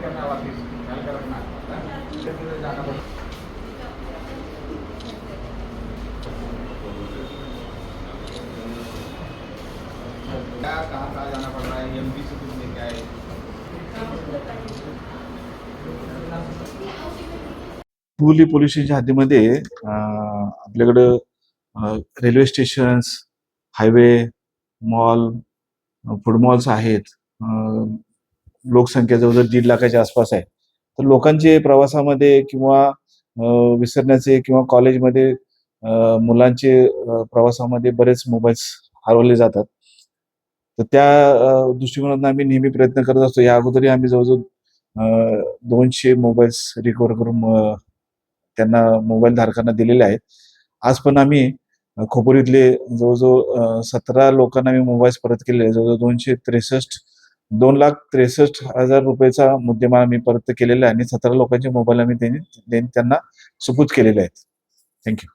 करना वापिस ख्याल का रखना जाना पड़ता। क्या कहाँ कहाँ जाना पड़ रहा है, एमपी से कुछ लेके आए। पुली पोलीस स्टेशनच्या हद्दीमध्ये आपल्याकडं railway stations, highway, mall, food malls आहेत. लोकसंख्या जवळजवळ 1.5 लाखाच्या आसपास आहे. तर लोकांचे प्रवासामध्ये किंवा विसरण्याचे किंवा कॉलेजमध्ये मुलांचे प्रवासामध्ये बरेच मोबाईल्स हरवले जातात. तर त्या दृष्टिकोनातून आम्ही नेहमी प्रयत्न करत असतो. या अगोदरही आम्ही जवळजवळ 200 मोबाईल्स रिकव्हर करून त्यांना मोबाईल धारकांना दिलेले आहेत. आज पण आम्ही खोपोलीतले जवळजवळ 17 लोकांना आम्ही मोबाईल्स परत केलेले आहेत. जवळजवळ 2,63,000 रुपयेचा मुद्देमाल आम्ही परत केलेला आहे आणि 17 लोकांचे मोबाईल आम्ही त्यांना सुपूर्द केलेले आहेत. Thank you.